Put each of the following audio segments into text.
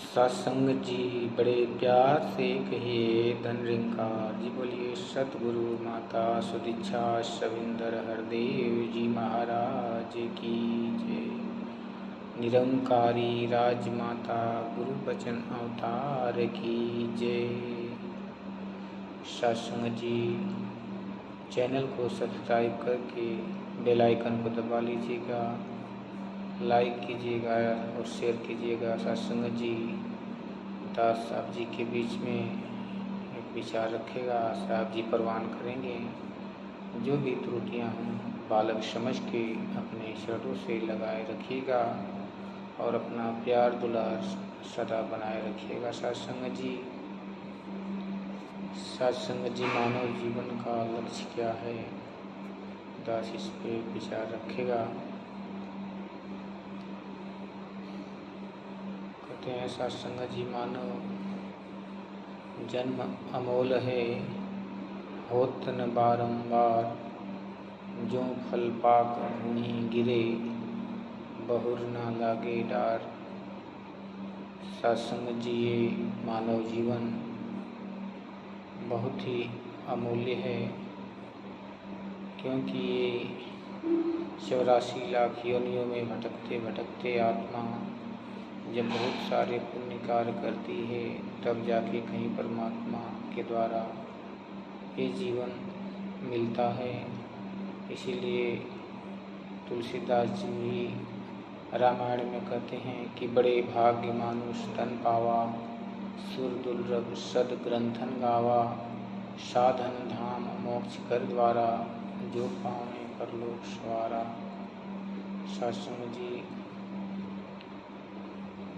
सत्संग जी बड़े प्यार से कहिए धनरिंकार जी। बोलिए सतगुरु माता सुदीक्षा शविंदर हरदेव जी महाराज की जय। निरंकारी राजमाता गुरु बचन अवतार की जय। सत्संग जी चैनल को सब्सक्राइब करके बेल आइकन को दबा लीजिएगा, लाइक कीजिएगा और शेयर कीजिएगा। सत्संग जी दास साहब जी के बीच में एक विचार रखेगा, साहब जी परवान करेंगे। जो भी त्रुटियां हों बालक समझ के अपने चरणों से लगाए रखिएगा और अपना प्यार दुलार सदा बनाए रखिएगा। सत्संग जी मानव जीवन का लक्ष्य क्या है, दास इस पे विचार रखेगा। कहते हैं सत्संग जी मानव जन्म अमोल है, होत न बारंबार। जो फल पाक भूमि गिरे, बहुर न लागे डार। सत्संग जी ये मानव जीवन बहुत ही अमूल्य है, क्योंकि ये 84 लाख योनियों में भटकते भटकते आत्मा जब बहुत सारे पुण्य कार्य करती है तब जाके कहीं परमात्मा के द्वारा ये जीवन मिलता है। इसीलिए तुलसीदास जी भी रामायण में कहते हैं कि बड़े भाग्य मानुष तन पावा, सुर दुर्लभ सद ग्रंथन गावा। साधन धाम मोक्ष कर द्वारा, जो पावे परलोक सवारा। सत्संग जी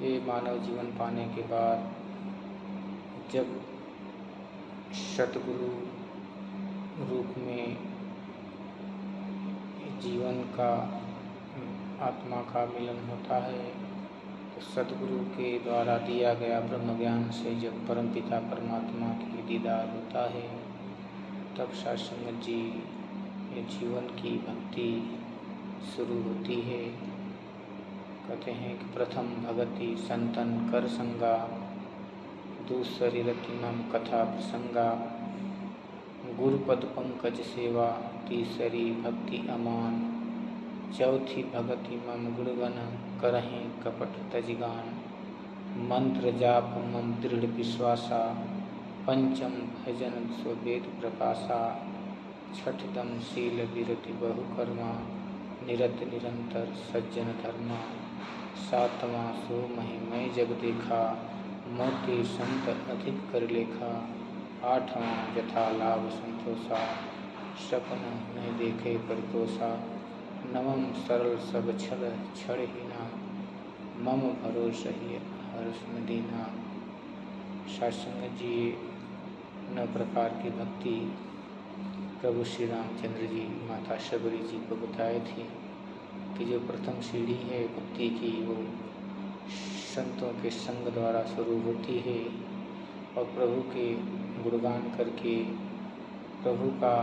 ये मानव जीवन पाने के बाद जब सतगुरु रूप में जीवन का आत्मा का मिलन होता है, तो सतगुरु के द्वारा दिया गया ब्रह्म ज्ञान से जब परमपिता परमात्मा की दीदार होता है, तब सत्संग जी ये जीवन की भक्ति शुरू होती है। कहते हैं कि प्रथम भगति संतन कर संगा, दूसरी रतिमम कथा प्रसंगा। गुरुपद पंकज सेवा, तीसरी भक्ति अमान। चौथी भगति मम गुणगन, करहीं कपट तजगान। मंत्र जाप मम दृढ़ विश्वासा, पंचम भजन स्ववेद प्रकाशा। छठदम शील विरति बहुकर्मा, निरत निरंतर सज्जन धर्मा। सातवां सो महिमय जग देखा, मोती संत अधिक कर लेखा। आठवां यथा लाभ संतोषा, सपन में देखे परितोषा। नवम सरल सब छल छड़हीना, मम भरोसहि हर्ष न दीना। सत्संग जी 9 प्रकार की भक्ति प्रभु श्री रामचंद्र जी माता शबरी जी को बताए थे कि जो प्रथम सीढ़ी है भक्ति की वो संतों के संग द्वारा शुरू होती है और प्रभु के गुणगान करके, प्रभु का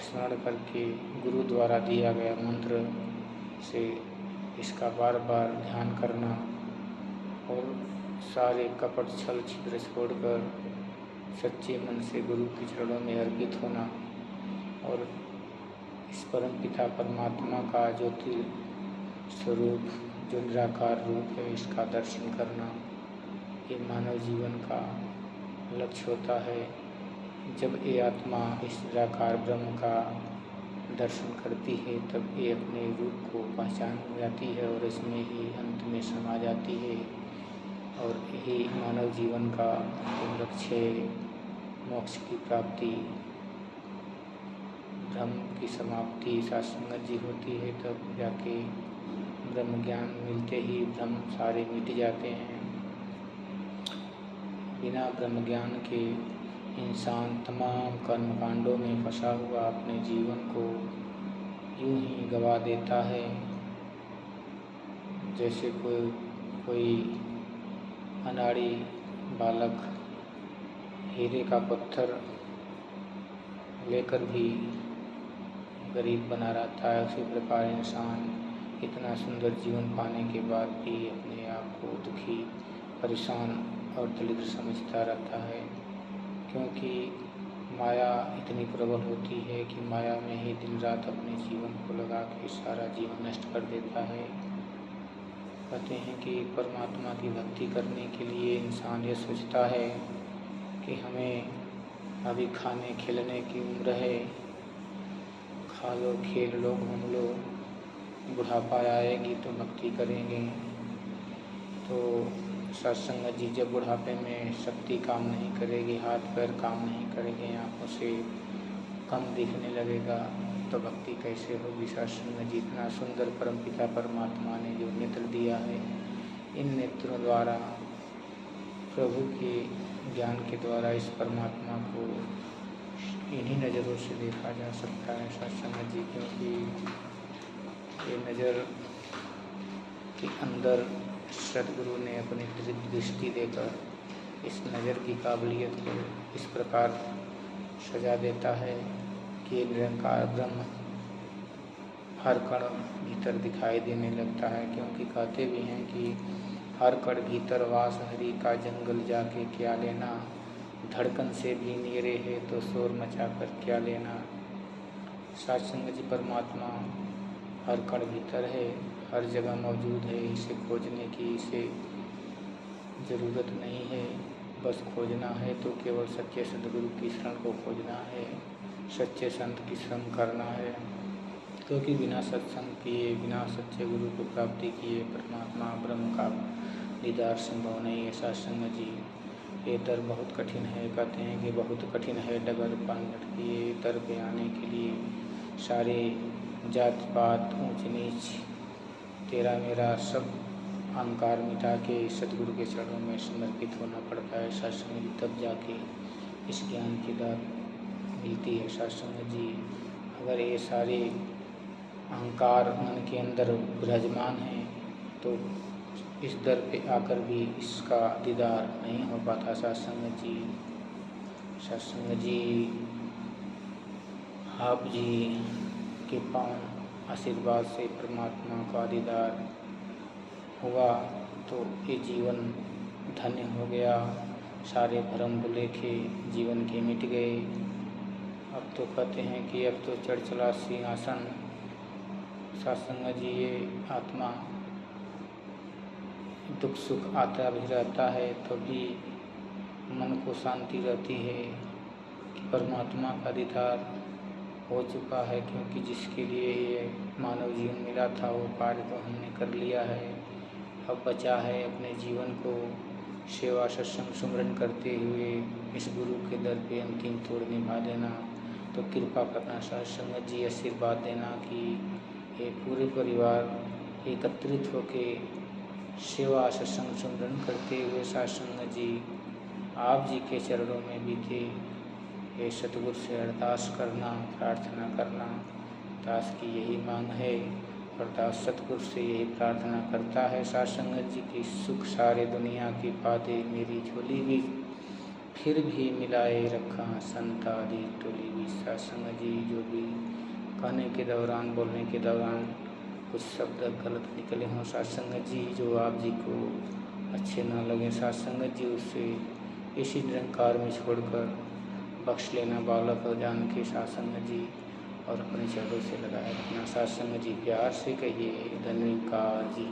स्मरण करके, गुरु द्वारा दिया गया मंत्र से इसका बार बार ध्यान करना और सारे कपट छल छिद्र छोड़कर सच्चे मन से गुरु के चरणों में अर्पित होना और इस परम पिता परमात्मा का ज्योति स्वरूप जो निराकार रूप है इसका दर्शन करना, ये मानव जीवन का लक्ष्य होता है। जब ये आत्मा इस निराकार ब्रह्म का दर्शन करती है तब ये अपने रूप को पहचान जाती है और इसमें ही अंत में समा जाती है और यही मानव जीवन का अंतिम लक्ष्य है, मोक्ष की प्राप्ति, ब्रह्म की समाप्ति। सत्संग जी होती है तब जाके ब्रह्म ज्ञान मिलते ही भ्रम सारे मिट जाते हैं। बिना ब्रह्म ज्ञान के इंसान तमाम कर्मकांडों में फंसा हुआ अपने जीवन को यूं ही गवा देता है। जैसे कोई अनाड़ी बालक हीरे का पत्थर लेकर भी गरीब बना रहता है, उसी प्रकार इंसान इतना सुंदर जीवन पाने के बाद भी अपने आप को दुखी परेशान और दरिद्र समझता रहता है, क्योंकि माया इतनी प्रबल होती है कि माया में ही दिन रात अपने जीवन को लगा के सारा जीवन नष्ट कर देता है। कहते हैं कि परमात्मा की भक्ति करने के लिए इंसान ये सोचता है कि हमें अभी खाने खेलने की उम्र है, खा लो, खेल लो, घूम लो, बुढ़ापा आएगी तो भक्ति करेंगे। तो सत्संग जी, जब बुढ़ापे में शक्ति काम नहीं करेगी, हाथ पैर काम नहीं करेंगे, आँखों से कम दिखने लगेगा, तो भक्ति कैसे होगी। सत्संग जी, इतना सुंदर परमपिता परमात्मा ने जो नेत्र दिया है, इन नेत्रों द्वारा प्रभु के ज्ञान के द्वारा इस परमात्मा को इन्हीं नज़रों से देखा जा सकता है सत्संग जी, क्योंकि ये नज़र के अंदर सदगुरु ने अपनी दिव्य दृष्टि देकर इस नज़र की काबिलियत को इस प्रकार सजा देता है कि निरंकार ब्रह्म हर कण भीतर दिखाई देने लगता है। क्योंकि कहते भी हैं कि हर कण भीतर वास हरि का, जंगल जाके क्या लेना, धड़कन से भी नीरे है तो शोर मचा कर क्या लेना। सत्संग जी, परमात्मा हर कण भीतर है, हर जगह मौजूद है। इसे खोजने की इसे ज़रूरत नहीं है, बस खोजना है तो केवल सच्चे सदगुरु की शरण को खोजना है, सच्चे संत की शरण करना है। क्योंकि बिना सत्संग किए, बिना सच्चे गुरु को प्राप्ति किए परमात्मा ब्रह्म का दीदार संभव नहीं है। सत्संग जी, ये दर बहुत कठिन है। कहते हैं कि बहुत कठिन है डगर पान लटकिए, दर पे आने के लिए सारे जात पात ऊंच नीच तेरा मेरा सब अहंकार मिटा के सदगुरु के चरणों में समर्पित होना पड़ता है। सत्संग जी, तब जाके इस ज्ञान की दात मिलती है। सत्संग जी, अगर ये सारे अहंकार मन के अंदर विराजमान हैं तो इस दर पे आकर भी इसका दीदार नहीं हो पाता। सत्संग जी, सत्संग जी, आप जी के पावन आशीर्वाद से परमात्मा का दीदार हुआ तो ये जीवन धन्य हो गया, सारे भरम भुलेखे जीवन के मिट गए। अब तो कहते हैं कि अब तो चढ़ चला सिंहासन। सत्संग जी, ये आत्मा दुख सुख आता भी रहता है तो भी मन को शांति रहती है कि परमात्मा का दीदार हो चुका है। क्योंकि जिसके लिए ये मानव जीवन मिला था वो कार्य तो हमने कर लिया है। अब बचा है अपने जीवन को सेवा सत्संग सुमरन करते हुए इस गुरु के दर पे अंतिम तोड़ निभा देना। तो कृपा करना सत्संग जी, आशीर्वाद देना कि ये पूरे परिवार एकत्रित होके सेवा सत्संग सुमरन करते हुए सत्संग जी आप जी के चरणों में बीते। ये सतगुरु से अरदास करना, प्रार्थना करना, दास की यही मांग है और दास सतगुरु से यही प्रार्थना करता है। सत्संग जी की सुख सारे दुनिया की पाते, मेरी झोली भी फिर भी मिलाए रखा संत आदि टोली भी। सत्संग जी, जो भी कहने के दौरान, बोलने के दौरान कुछ शब्द गलत निकले हों सत्संग जी, जो आप जी को अच्छे ना लगे, सत्संग जी उससे इसी निरंकार में छोड़कर बख्श लेना। बालक हो जान के सत्संग जी और अपने चरणों से लगाए रखना। सत्संग जी, प्यार से कहिए धन्यवाद जी।